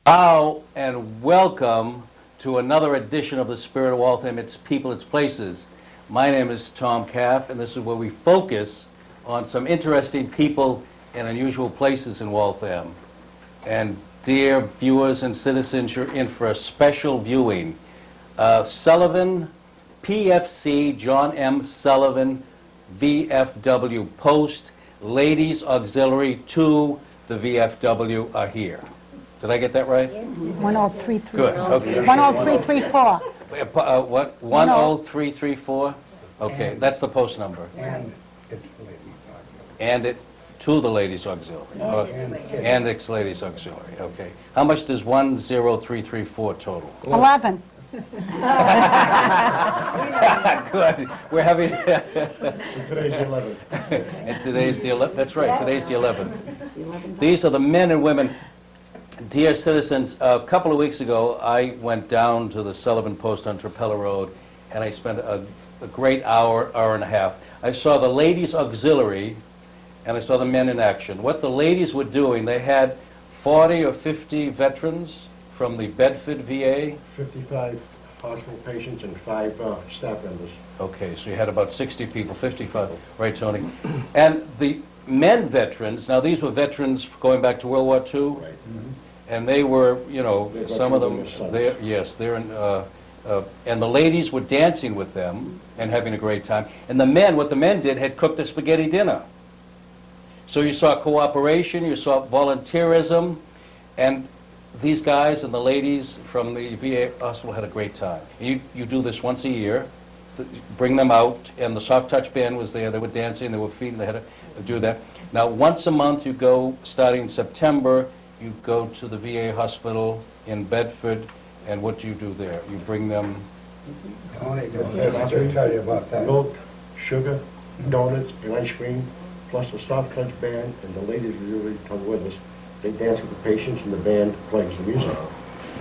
Hello and welcome to another edition of the Spirit of Waltham, Its People, Its Places. My name is Tom Caff, and this is where we focus on some interesting people and unusual places in Waltham. And dear viewers and citizens, you're in for a special viewing. Sullivan, PFC, John M. Sullivan, VFW Post, Ladies Auxiliary 2, the VFW are here. Did I get that right? 10334. Good, okay. 10334. What? 10334? Okay, that's the post number. And it's the Ladies Auxiliary. And it's to the Ladies Auxiliary. And it's Ladies Auxiliary, okay. How much does 10334 total? 11. Good. We're having... Today's 11th. And today's the 11th. That's right, today's the 11th. These are the men and women. Dear citizens, a couple of weeks ago, I went down to the Sullivan Post on Trapella Road, and I spent a great hour and a half. I saw the Ladies Auxiliary, and I saw the men in action. What the ladies were doing, they had 40 or 50 veterans from the Bedford VA. 55 hospital patients and 5 staff members. Okay, so you had about 60 people, 55, right, Tony? And the men veterans, now these were veterans going back to World War II. Right. And they were, you know, some of them, they're in, and the ladies were dancing with them and having a great time. And the men, what the men did, had cooked a spaghetti dinner. So you saw cooperation, you saw volunteerism, and these guys and the ladies from the VA hospital had a great time. And you do this once a year, bring them out, and the soft touch band was there, they were dancing, they were feeding, they had to do that. Now, once a month you go, starting in September, you go to the VA hospital in Bedford, and what do you do there? You bring them... Tony, good to tell you about that. Milk, sugar, donuts, and ice cream, plus a soft touch band, and the ladies usually come with us. They dance with the patients, and the band plays the music.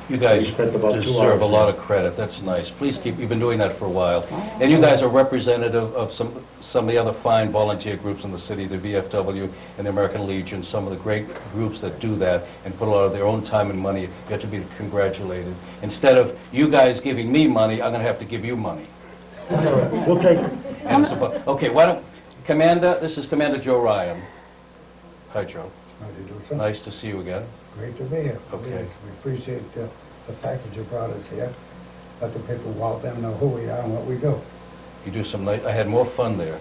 You guys We spent about 2 deserve a hours lot there. of credit. That's nice. Please keep, you've been doing that for a while. And you guys are representative of some of the other fine volunteer groups in the city, the VFW and the American Legion, some of the great groups that do that and put a lot of their own time and money. You have to be congratulated. Instead of you guys giving me money, I'm going to have to give you money. We'll take it. And it's about, okay, why don't, Commander, this is Commander Joe Ryan. Hi, Joe. How do you do, sir? Nice to see you again. Great to be here. Okay. Yes, we appreciate the fact that you brought us here. Let the people of Waltham know who we are and what we do. You do some nice, I had more fun there,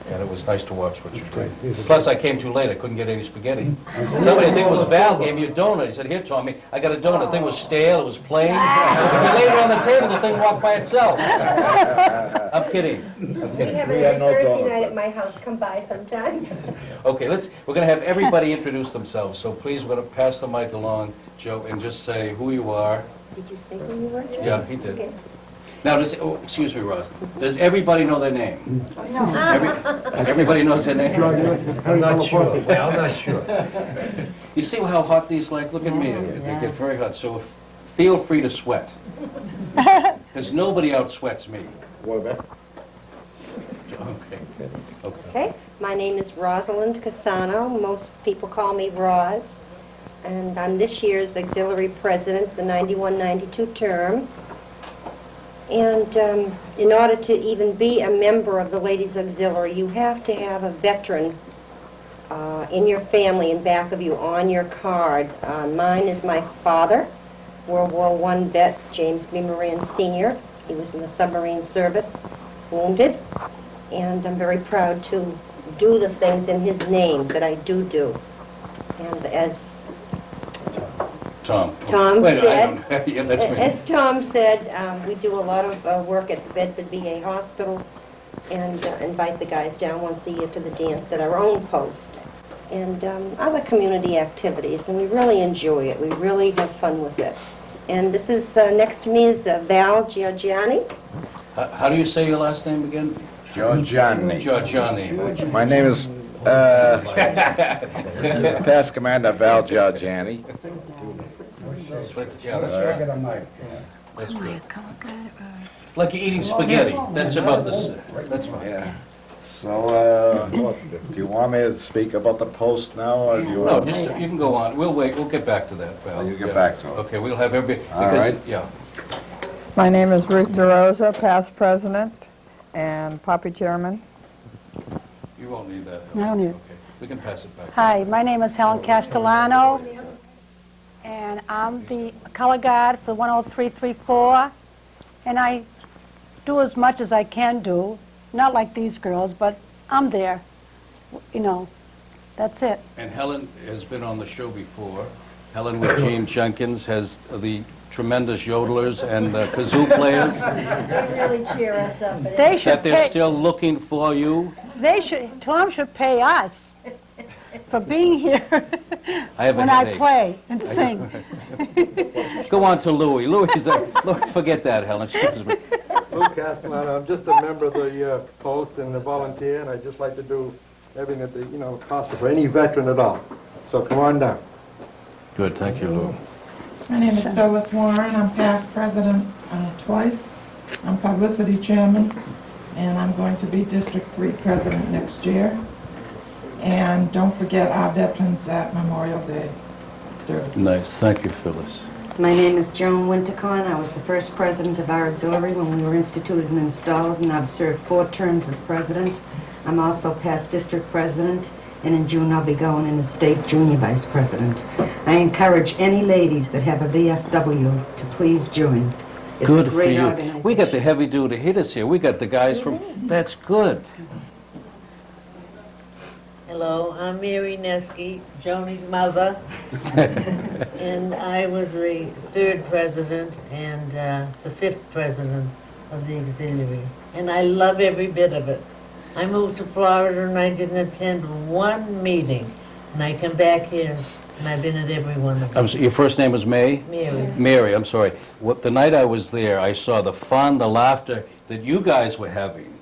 and it was nice to watch what you That's did. great. Plus, I came too late. I couldn't get any spaghetti. Somebody, I think it was Val, gave me a donut. He said, "Here, Tommy, I got a donut." The thing was stale. It was plain. If you laid it on the table, the thing walked by itself. I'm kidding. I'm We kidding. have it every Thursday night at my house. Come by sometime. Okay, we're going to have everybody introduce themselves. So please, we're going to pass the mic along, Joe, and just say who you are. Did you say who you were? Joe? Yeah, he did. Okay. Now, excuse me, Ross. Does everybody know their name? Everybody knows their name? I'm not sure. Yeah, I'm not sure. You see how hot these, like, look at me. They get very hot. So feel free to sweat. Because nobody out sweats me. What about? Okay. Okay. My name is Rosalind Casano. Most people call me Roz. And I'm this year's auxiliary president, the 91-92 term. And in order to even be a member of the Ladies Auxiliary, you have to have a veteran in your family in back of you on your card. Mine is my father, World War I vet, James B. Moran Sr. He was in the submarine service, wounded. And I'm very proud to do the things in his name that I do. And as Tom. Tom Wait, said, yeah, that's me. as Tom said, we do a lot of work at the Bedford VA Hospital and invite the guys down once a year to the dance at our own post and other community activities, and we really enjoy it. We really have fun with it. And this is, next to me is Val Giorgiani. How do you say your last name again? Giorgiani. Giorgiani. My name is Past Commander Val Giorgiani. Yeah, that's Get right. a mic. That's good. Like you're eating spaghetti. That's about the... That's fine. Yeah. So, do you want me to speak about the post now, or do you No, want? just, you can go on. We'll wait, we'll get back to that, Val. You get Yeah. back to it. Okay, we'll have everybody, All because, right. yeah. My name is Ruth DeRosa, past president and Poppy chairman. You won't need that. I don't need it. Okay, we can pass it back. Hi, my name is Helen Castellano, and I'm the color guard for 10334, and I do as much as I can do, not like these girls, but I'm there, you know, that's it. And Helen has been on the show before. Helen with Gene Jenkins has the tremendous yodelers and kazoo players They really cheer us up. They should that they're pay, still looking for you. Tom should pay us for being here I have a when I headache. play and sing. Go on to Louis. Louis, forget that, Helen. Excuse me. Lou Castellano, I'm just a member of the Post and a volunteer, and I'd just like to do everything that the cost for any veteran at all. So come on down. Good, thank you, Lou. My name is Phyllis Warren. I'm past president twice. I'm publicity chairman, and I'm going to be District 3 president next year. And don't forget our veterans at Memorial Day services. Nice, thank you, Phyllis. My name is Joan Wintercorn. I was the first president of our auxiliary when we were instituted and installed, and I've served 4 terms as president. I'm also past district president, and in June I'll be going in as state junior vice president. I encourage any ladies that have a VFW to please join. It's Good a for great you. organization. We got the heavy-duty hitters here. We got the guys from... That's good. Hello, I'm Mary Nesky, Joni's mother, and I was the 3rd president and the 5th president of the auxiliary, and I love every bit of it. I moved to Florida and I didn't attend one meeting, and I come back here and I've been at every one of them. Your first name was May? Mary. Mary, I'm sorry. The night I was there, I saw the fun, the laughter that you guys were having.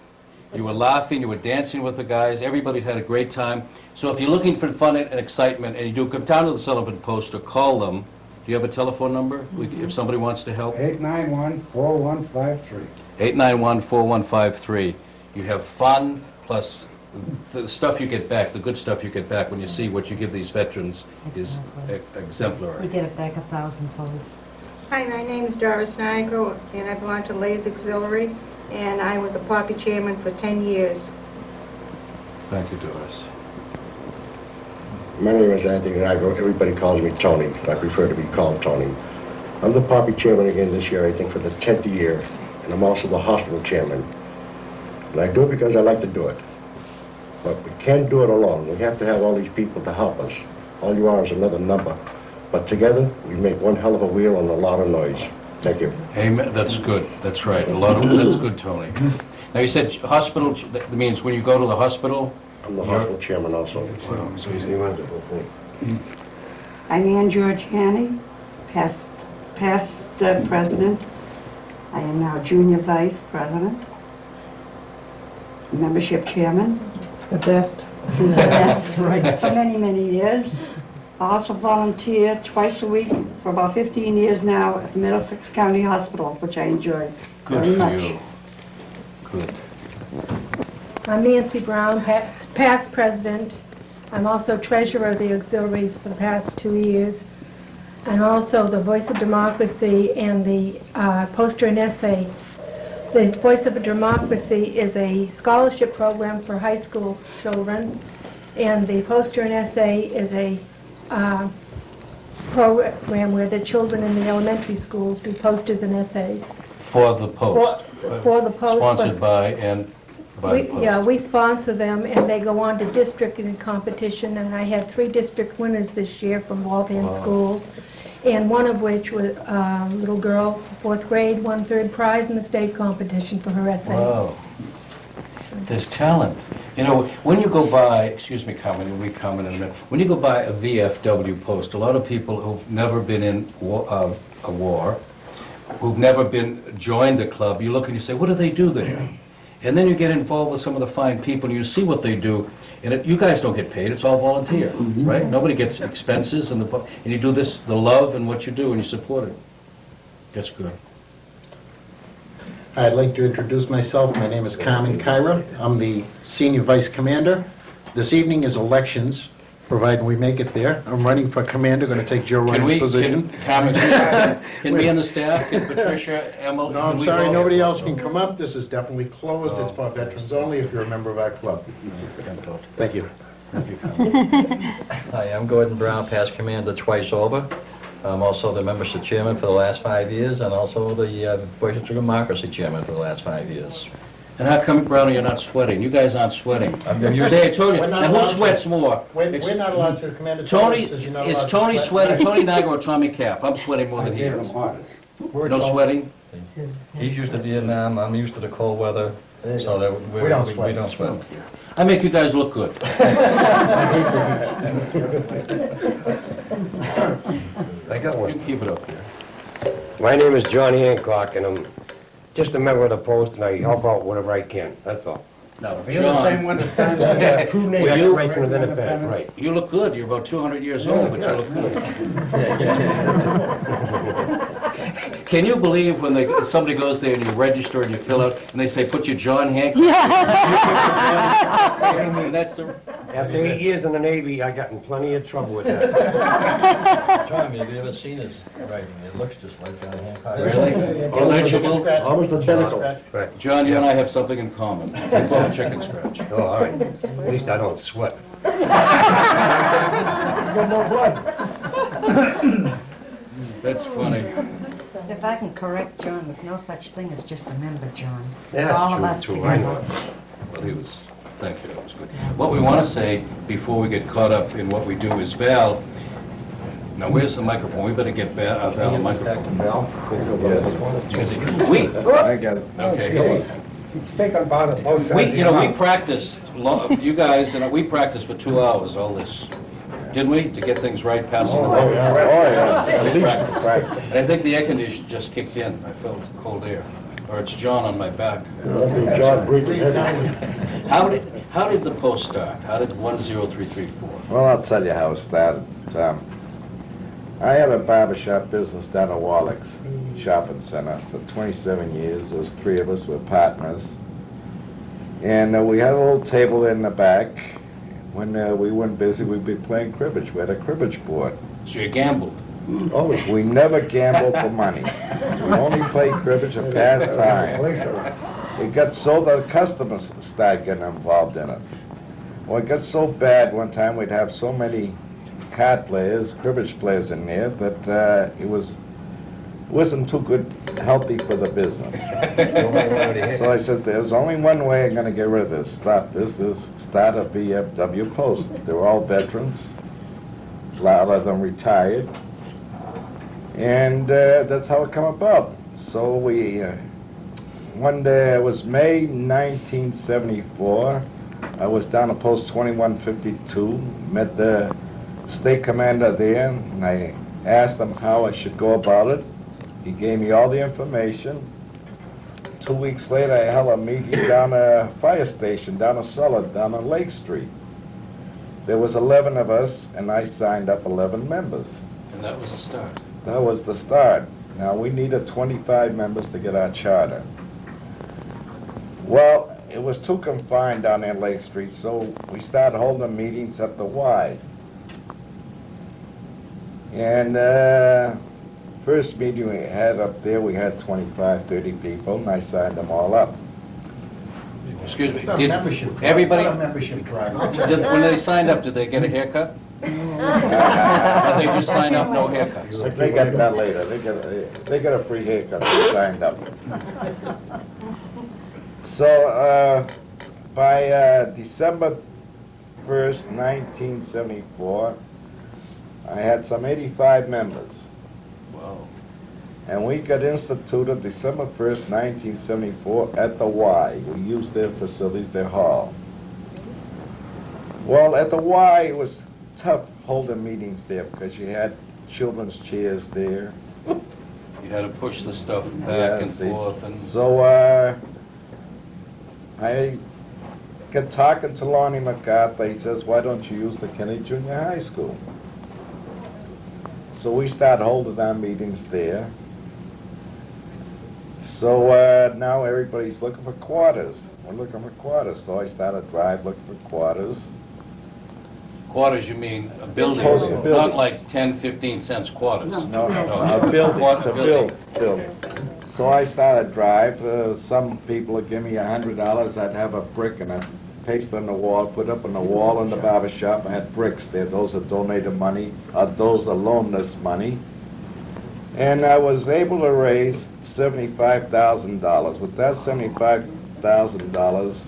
You were laughing, you were dancing with the guys, everybody had a great time. So if you're looking for fun and excitement, and you do, come down to the Sullivan Post or call them. Do you have a telephone number, if somebody wants to help? 891-4153. 891-4153. You have fun, plus the stuff you get back, the good stuff you get back when you see what you give these veterans is We exemplary. get it back 1,000-fold. Hi, my name is Doris Nigo, and I belong to Lay's Auxiliary, and I was a Poppy chairman for 10 years. Thank you, Doris. My name is Anthony Nago. Everybody calls me Tony, but I prefer to be called Tony. I'm the Poppy chairman again this year, I think for the 10th year, and I'm also the hospital chairman. And I do it because I like to do it. But we can't do it alone. We have to have all these people to help us. All you are is another number. But together, we make one hell of a wheel and a lot of noise. Thank you. Amen. That's good. That's right. That's good, Tony. Now you said hospital. That means when you go to the hospital. I'm the hospital chairman also. Wow, so he's I'm Ann Georgiani, past president. I am now junior vice president, membership chairman. The best. Since the best for many, many years. I also volunteer twice a week for about 15 years now at Middlesex County Hospital, which I enjoy good very for much. you. Good. I'm Nancy Brown, past president. I'm also treasurer of the auxiliary for the past 2 years, and also the Voice of Democracy and the Poster and Essay. The Voice of Democracy is a scholarship program for high school children, and the Poster and Essay is a program where the children in the elementary schools do posters and essays. For the Post. For the Post. Sponsored by and by the Post. Yeah, we sponsor them, and they go on to district in competition, and I had 3 district winners this year from Waltham schools, and one of which was a little girl, 4th grade, won 3rd prize in the state competition for her essays. Wow. There's talent. You know, when you go by, excuse me, Carmen, you'll be Carmen in a minute. When you go by a VFW post, a lot of people who've never been in a war, who've never joined a club, you look and you say, what do they do there? And then you get involved with some of the fine people and you see what they do. And you guys don't get paid, it's all volunteer, right? Nobody gets expenses, and you do this, the love and what you do, and you support it. That's good. I'd like to introduce myself. My name is Carmen Kyra. I'm the Senior Vice Commander. This evening is elections, providing we make it there. I'm running for Commander, going to take Joe Ryan's position. Can we and the staff, can Patricia, Emily? No, I'm sorry, nobody else can come up. This is definitely closed. It's for veterans only if you're a member of our club. Thank you. Hi, I'm Gordon Brown, past commander twice over. I'm also the membership chairman for the last 5 years, and also the Voices of Democracy chairman for the last 5 years. And how come, Brownie, you're not sweating? You guys aren't sweating. Say, I told you. Now, who sweats more? We're not allowed to. Commander Tony, says you're not allowed is to Tony sweat. sweating? Tony Nagel or Tommy Cap? I'm sweating more than he is. No sweating? He's used to Vietnam, I'm used to the cold weather, so that we don't sweat. I make you guys look good. I got one. You keep it up there. My name is John Hancock, and I'm just a member of the Post, and I help out whatever I can, that's all. Now, You're the same one that signed the true name. We have rights and independent, right. You look good. You're about 200 years old, but you look good. Can you believe when somebody goes there and you register and you fill out, and they say, put your John Hancock? And that's the... After 8 years in the Navy, I got in plenty of trouble with that. Tommy, have you ever seen his writing? It looks just like John Hancock. Really? Illegible? Almost the pinnacle. Right. John, you and I have something in common. We both chicken scratch. Oh, all right. At least I don't sweat. Got more blood. That's funny. If I can correct John, there's no such thing as just a member, John. That's It's all of true, us too, I know. together. Well, he was, thank you, that was good. What we want to say before we get caught up in what we do is Val, now where's the microphone? We better get Val a microphone. Yes. I got it. Okay. Speak on both sides. We practiced, you guys, we practiced for 2 hours, all this. Didn't we? To get things right, passing the vote. At least practice. And I think the air conditioner just kicked in. I felt cold air. Or it's John on my back. John breathing heavy. How did the Post start? How did 10334? Well, I'll tell you how it started. I had a barbershop business down at Warlick's Shopping Center for 27 years. There was 3 of us were partners. And we had a little table in the back. When we weren't busy, we'd be playing cribbage. We had a cribbage board. So you gambled? We never gambled for money. We only played cribbage to pass time. It got so the customers started getting involved in it. Well, it got so bad one time we'd have so many card players, cribbage players in there that it wasn't too good, healthy for the business. So I said, there's only one way I'm going to get rid of this. Stop this is start a VFW Post. They're all veterans. A lot of them retired. And that's how it come about. So we, one day, it was May 1974. I was down at Post 2152, met the state commander there, and I asked him how I should go about it. He gave me all the information. 2 weeks later, I held a meeting down a fire station, down a cellar, down on Lake Street. There was 11 of us, and I signed up 11 members. And that was the start. That was the start. Now, we needed 25 members to get our charter. Well, it was too confined down there in Lake Street, so we started holding meetings up the Y. And first meeting we had up there, we had 25, 30 people, and I signed them all up. Excuse me, It's not did membership. everybody, Not a membership drive. when they signed up, did they get a haircut? Or they just signed up, no haircuts? They got that later. They got a free haircut. They signed up. So by December 1st, 1974, I had some 85 members. Wow. And we got instituted December 1st, 1974 at the Y. We used their facilities, their hall. Well, at the Y, it was tough holding meetings there because you had children's chairs there. You had to push the stuff back and forth. And So I got talking to Lonnie MacArthur. He says, why don't you use the Kennedy Junior High School? So we started holding our meetings there. So So now everybody's looking for quarters. We're looking for quarters. So I started drive looking for quarters. Quarters, you mean a building, Post not buildings. like 10, 15 cents quarters. No, a building, to build. So I started drive. Some people would give me $100. I'd have a brick and I'd paste on the wall, put up on the wall in the barber shop. I had bricks there. Those are donated money. Those are loaned us money. And I was able to raise $75,000. With that $75,000,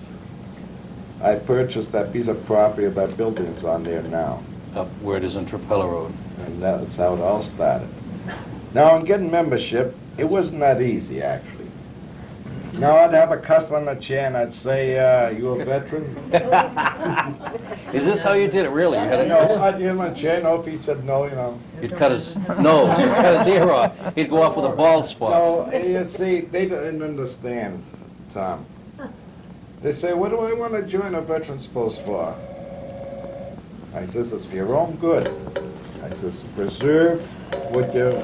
I purchased that piece of property. That building's on there now. Up where it is on Trapella Road. And that's how it all started. Now, in getting membership, it wasn't that easy, actually. Now, I'd have a customer in the chair, and I'd say, you a veteran? Is this how you did it, really? You had No, I'd give him a chair. No, if he said no, you know. You'd cut his nose, you'd cut his ear off. He'd go off with a bald spot. No, you see, they didn't understand, Tom. They say, what do I want to join a veterans post for? I says, it's for your own good. I says, preserve what your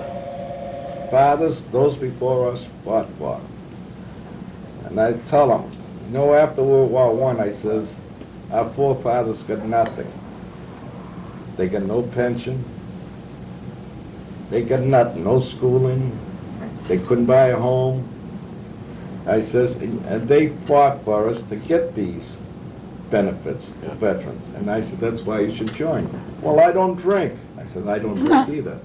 fathers, those before us, fought for. And I tell them, you know, after World War I, I says, our forefathers got nothing. They got no pension. They got nothing, no schooling. They couldn't buy a home. I says, and they fought for us to get these benefits, the veterans. And I said, that's why you should join. Well, I don't drink. I said, I don't drink either.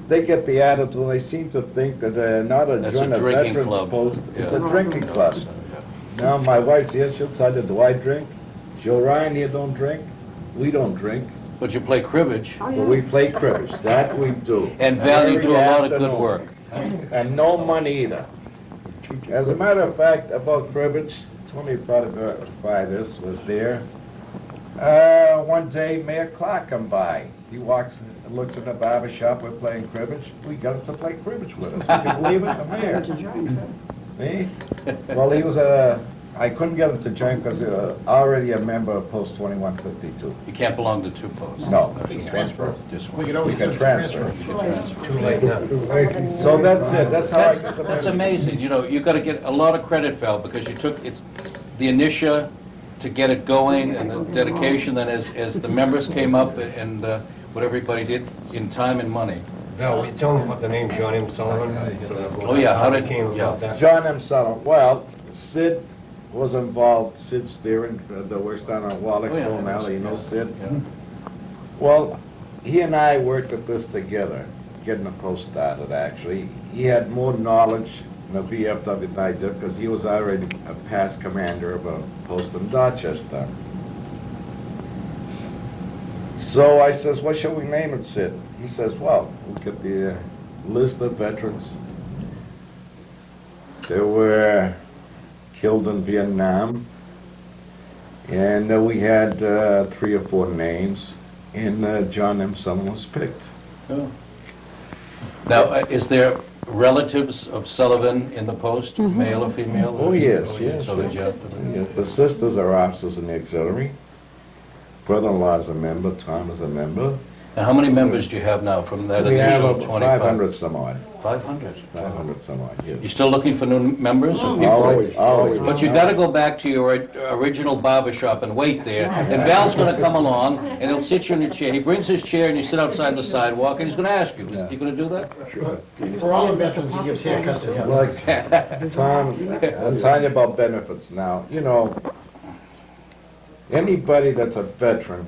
They get the attitude, they seem to think that not a join a veterans post, it's a drinking club. Now, my wife's here, she'll tell you, do I drink? Joe Ryan here don't drink. We don't drink. But you play cribbage. But we play cribbage, that we do. And value to a lot of good work. And no money either. As a matter of fact, about cribbage, Tony verify this, was there. One day, Mayor Clark come by. He walks and looks in the barber shop, we're playing cribbage. We got him to play cribbage with us. You can believe it? The mayor. Me? Well, he was I couldn't get him to join because he was already a member of Post 2152. You can't belong to two posts. No, you can transfer. Just You can transfer. Too late now. So that's it. That's how I got the That's membership. amazing. You know, you got to get a lot of credit, Val, because you took the initiative to get it going and the dedication. Then, as the members came up and what everybody did in time and money. Val, will you tell them about the name John M. Sullivan? Oh yeah, how did it came about that? John M. Sullivan. Well, Sid was involved. Sid Steering, that works down on Wallexville Alley. You know Sid? Yeah. Well, he and I worked at this together, getting the post started, actually. He had more knowledge than the VFW than I did because he was already a past commander of a post in Dorchester. So I says, what shall we name it, Sid? He says, well, we'll get the list of veterans that were killed in Vietnam. And we had 3 or 4 names, and John M. Sullivan was picked. Oh. Now, is there relatives of Sullivan in the post, male or female? Oh, yes, yes. So that you Yes. have to... Yes, the sisters are officers in the auxiliary. Brother-in-law is a member, Tom is a member. And how many members do you have now from that We have initial about 25? 500 some odd. 500? 500 some odd, yes. You still looking for new members? Or people? Always, always. But you got to go back to your original barber shop and wait there. And Val's going to come along, and he'll sit you in your chair. He brings his chair, and you sit outside on the sidewalk, and he's going to ask you. Is he going to do that? Sure. For all the veterans, he gives haircuts to him. Like, Tom, I'm telling you about benefits now. You know, anybody that's a veteran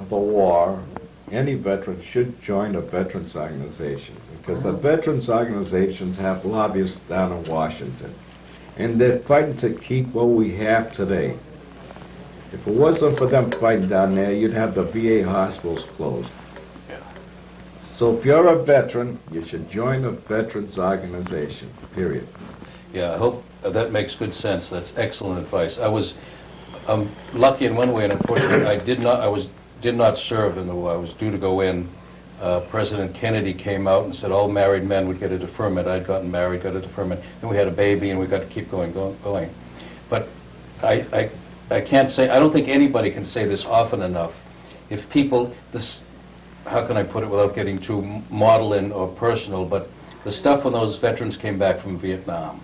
of the war, any veteran should join a veterans organization because the veterans organizations have lobbyists down in Washington, and they're fighting to keep what we have today. If it wasn't for them fighting down there, you'd have the VA hospitals closed. Yeah. So if you're a veteran, you should join a veterans organization, period. Yeah, I hope that makes good sense. That's excellent advice. I'm lucky in one way, and unfortunately, I did not serve in the war. I was due to go in. President Kennedy came out and said all married men would get a deferment. I'd gotten married, got a deferment. Then we had a baby, and we got to keep going. But I can't say, I don't think anybody can say this often enough. If people, how can I put it without getting too maudlin or personal, but the stuff when those veterans came back from Vietnam,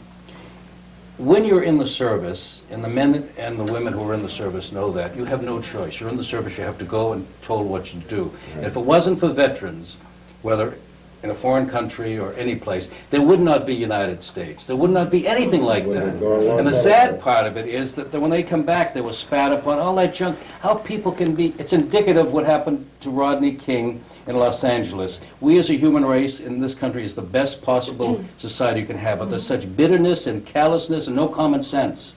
when you're in the service, and the men and the women who are in the service know that, you have no choice. You're in the service, you have to go and told what you do. And if it wasn't for veterans, whether in a foreign country or any place, there would not be United States. There would not be anything like that. And the sad part of it is that when they come back, they were spat upon, all that junk. How people can be, it's indicative of what happened to Rodney King in Los Angeles. We as a human race in this country is the best possible society you can have, but there's such bitterness and callousness and no common sense.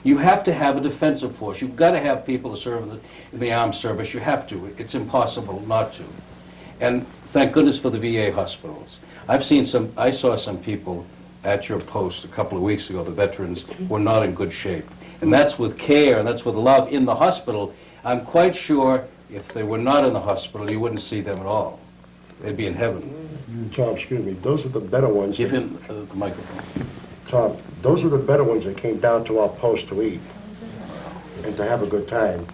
You have to have a defensive force. You've got to have people to serve in the armed service. You have to. It's impossible not to. And thank goodness for the VA hospitals. I saw some people at your post a couple of weeks ago, the veterans were not in good shape. And that's with care and that's with love in the hospital. I'm quite sure if they were not in the hospital, you wouldn't see them at all. They'd be in heaven. Tom, excuse me, those are the better ones. Give him the microphone. Tom, those are the better ones that came down to our post to eat and to have a good time.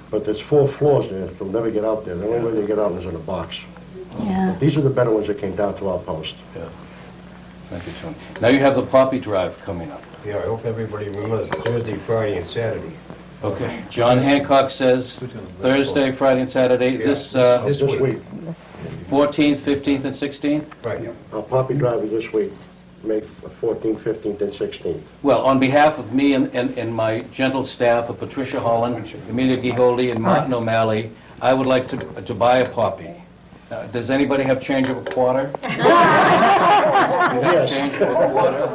But there's 4 floors there, they'll never get out there. The only way they get out is in a box. Yeah. But these are the better ones that came down to our post. Yeah. Thank you, Tony. Now you have the Poppy Drive coming up. Yeah, I hope everybody remembers Thursday, Friday, and Saturday. Okay. John Hancock says Thursday, Friday, and Saturday. Yeah. This week. 14th, 15th, and 16th? Right. Our Poppy Drive is this week, May 14th, 15th, and 16th. Well, on behalf of me and my gentle staff of Patricia Holland, Amelia Giholi, and Martin O'Malley, I would like to buy a poppy. Does anybody have change of a quarter? You have change of a quarter?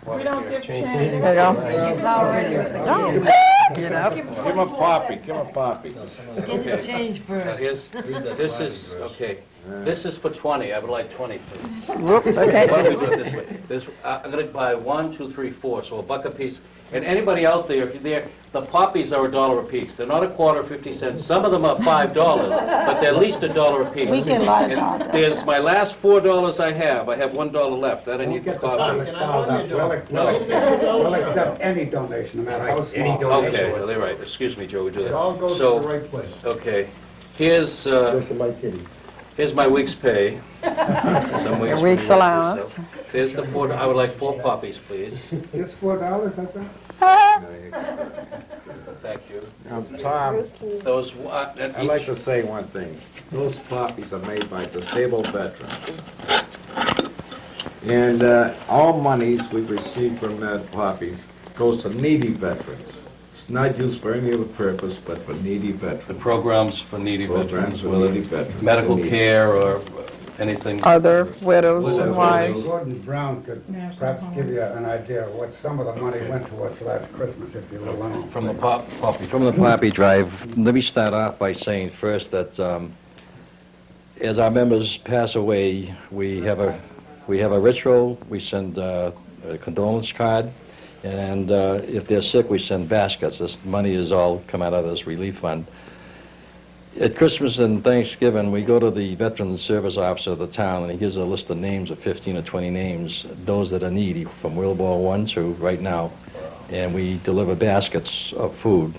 We don't give change. There you go. She's already with the kid. Get up. Give him a poppy, give him a poppy. Get the change Now first. this is, okay, this is for 20. I would like 20, please. Whoops, Why okay. don't we do it this way? I'm going to buy 1, 2, 3, 4, so $1 a piece. And anybody out there, if you're there, the poppies are $1 a piece. They're not a quarter, 50 cents. Some of them are $5, but they're at least $1 a piece. We can lie And about that. there's my last $4 I have. I have $1 left. That I need for coffee. We'll accept any donation, no matter how Any small. donation. Okay, well, they're right. Excuse me, Joe, we do that. It all goes to So, the right place. okay, here's My kitty. here's my week's pay. Some weeks Your when week's you work allowance. yourself. There's the 4. I would like 4 poppies, please. Just $4, that's all? Thank you. Now, Tom, Those, I'd like to say one thing. Those poppies are made by disabled veterans. And all monies we receive from that poppies goes to needy veterans. It's not used for any other purpose but for needy the veterans. programs for needy Programs veterans, for whether needy veterans. medical Needy. care or anything. Other widows and Widows. wives. Gordon Brown could perhaps give you an idea of what some of the money went towards last Christmas, if you will allow. From the poppy. From the Poppy Drive, let me start off by saying first that as our members pass away, we have a ritual. We send a condolence card, and if they're sick, we send baskets. This money is all come out of this relief fund. At Christmas and Thanksgiving, we go to the veteran service officer of the town, and he gives a list of names of 15 or 20 names, those that are needy, from World War I to right now. And we deliver baskets of food,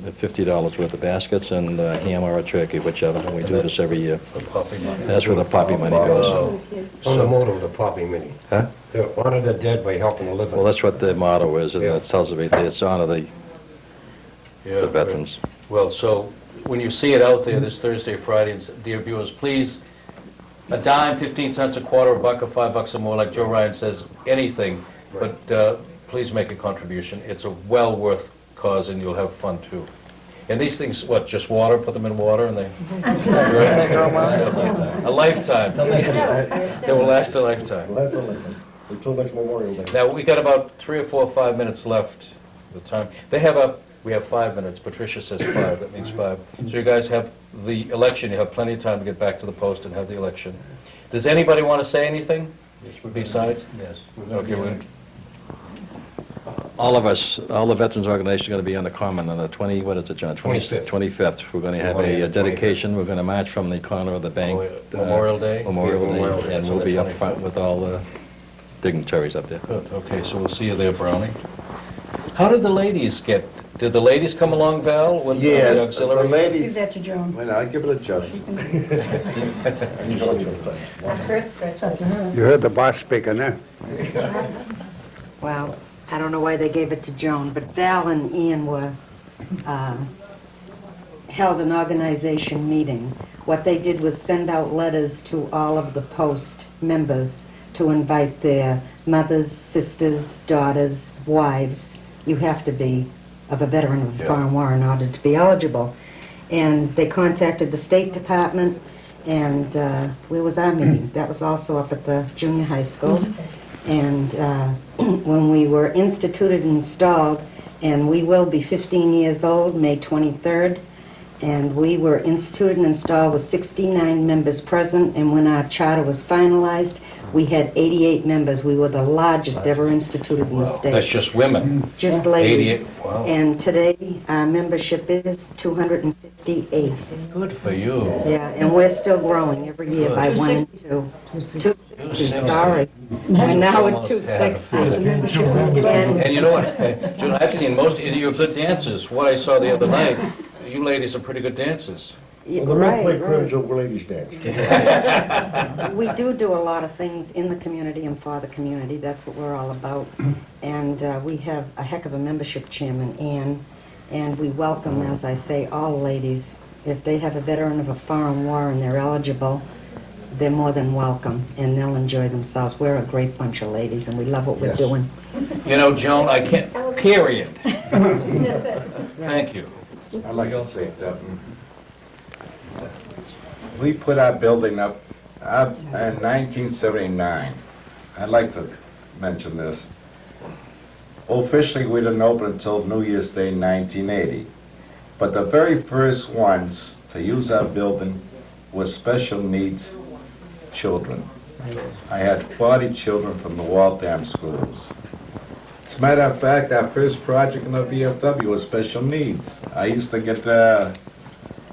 $50 worth of baskets, and a ham or a turkey, whichever. And we do this every year. The poppy money. That's where the poppy money goes. On the motto of the Poppy Mini. Huh? To honor the dead by helping the living. Well, that's what the motto is, and Yeah. it tells it right there. It's to honor the veterans. Well, so when you see it out there this Thursday, Friday, and dear viewers, please, a dime, 15 cents, a quarter, $1, or $5 or more, like Joe Ryan says, anything, but please make a contribution. It's a well worth cause, and you'll have fun too. And these things, what, just water? Put them in water and they... A lifetime. They will last a lifetime. Until next Memorial Day. Now, we got about 3 or 4 or 5 minutes left of the time. We have 5 minutes. Patricia says 5. That means 5. So you guys have the election. You have plenty of time to get back to the post and have the election. Does anybody want to say anything besides? Yes. Okay, All of us, all the veterans organizations are going to be on the common on the 25th. 25th. We're going to have a dedication. We're going to march from the corner of the bank. Memorial Day? Memorial Memorial Day. Day. And we'll be up front with all the dignitaries up there. Good. Okay, so we'll see you there, Brownie. How did the ladies get? Did the ladies come along, Val? With the Yes, the auxiliary? Give ladies, that to Joan. well, I'll give it a judge. First, You heard the boss speaking there. Well, I don't know why they gave it to Joan, but Val and Ian were, held an organization meeting. What they did was send out letters to all of the post members to invite their mothers, sisters, daughters, wives. You have to be of a veteran of a foreign war in order to be eligible. And they contacted the State Department, and where was our meeting? That was also up at the junior high school. And when we were instituted and installed, and we will be 15 years old, May 23rd, and we were instituted and installed with 69 members present, and when our charter was finalized, we had 88 members. We were the largest ever instituted in the state. That's just women. Just ladies. 88, wow. And today, our membership is 258. Good for you. Yeah, and we're still growing every year by 1 and 2. 260, sorry. We're now at 260. And you know what, June, I've seen most of you are good dancers. What I saw the other night, you ladies are pretty good dancers. Well, the men play cribbage over ladies dance. We do a lot of things in the community and for the community. That's what we're all about. And we have a heck of a membership chairman, Ann, and we welcome, as I say, all ladies. If they have a veteran of a foreign war and they're eligible, they're more than welcome, and they'll enjoy themselves. We're a great bunch of ladies, and we love what we're doing. You know, Joan, I can't, period. Thank you. I'd like to say something. We put our building up in 1979. I'd like to mention this. Officially, we didn't open until New Year's Day 1980. But the very first ones to use our building were special needs children. I had 40 children from the Waltham schools. As a matter of fact, our first project in the VFW was special needs. I used to get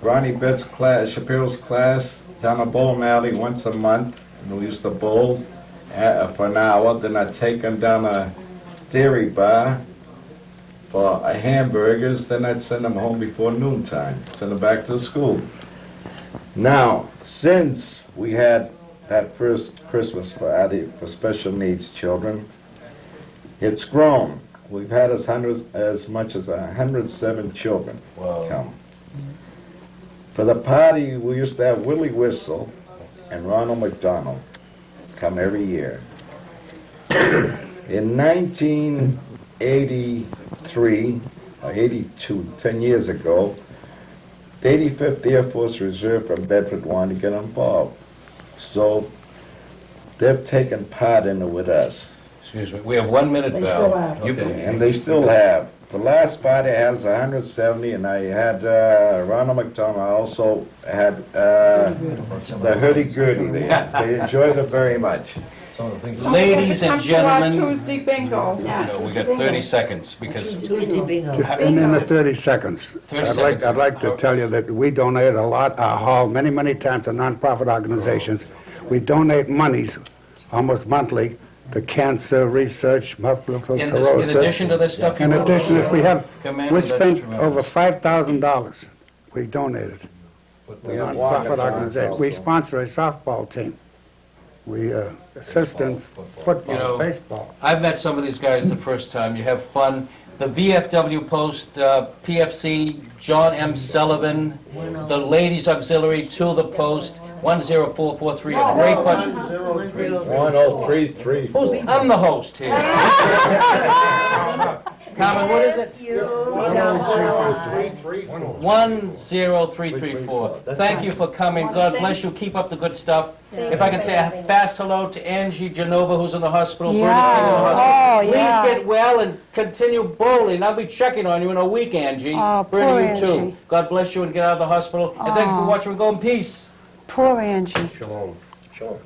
Ronnie Betts' class, Shapiro's class, down a bowling alley once a month, and we used to bowl for an hour. Then I'd take them down a dairy bar for hamburgers. Then I'd send them home before noontime, send them back to school. Now, since we had that first Christmas for special needs children, it's grown. We've had as much as 107 children come. For the party, we used to have Willie Whistle and Ronald McDonald come every year. In 1983, or 82, 10 years ago, the 85th Air Force Reserve from Bedford wanted to get involved. So they've taken part in it with us. Excuse me, we have 1 minute, Val. And they still have. The last party has 170, and I had Ronald McDonald. I also had the hurdy-gurdy there. They enjoyed it very much. Ladies and gentlemen, Tuesday bingo. we got 30 seconds because... Tuesday bingo. Just in the 30 seconds. 30 seconds. I'd like to tell you that we donate a lot, our hall, many times to nonprofit organizations. We donate monies almost monthly to cancer research, multiple sclerosis. In addition to this stuff, In addition to this, we Commander, spent that's over $5,000 we donated to nonprofit organizations. We sponsor a softball team. We assist in football, baseball. I've met some of these guys the first time. You have fun. The VFW Post, PFC, John M. Sullivan, the Ladies Auxiliary to the Post, 10443, a great bunch. 1033. I'm the host here. Carmen, what is it? 10334. Thank you for coming. God bless you. Keep up the good stuff. If I can say a fast hello to Angie Genova, who's in the hospital. Bernie King in the hospital. Please get well and continue bowling. I'll be checking on you in a week, Angie. Bernie, you too. Angie. God bless you and get out of the hospital. And thank you for watching. Go in peace. Poor Angie. Shalom. Shalom.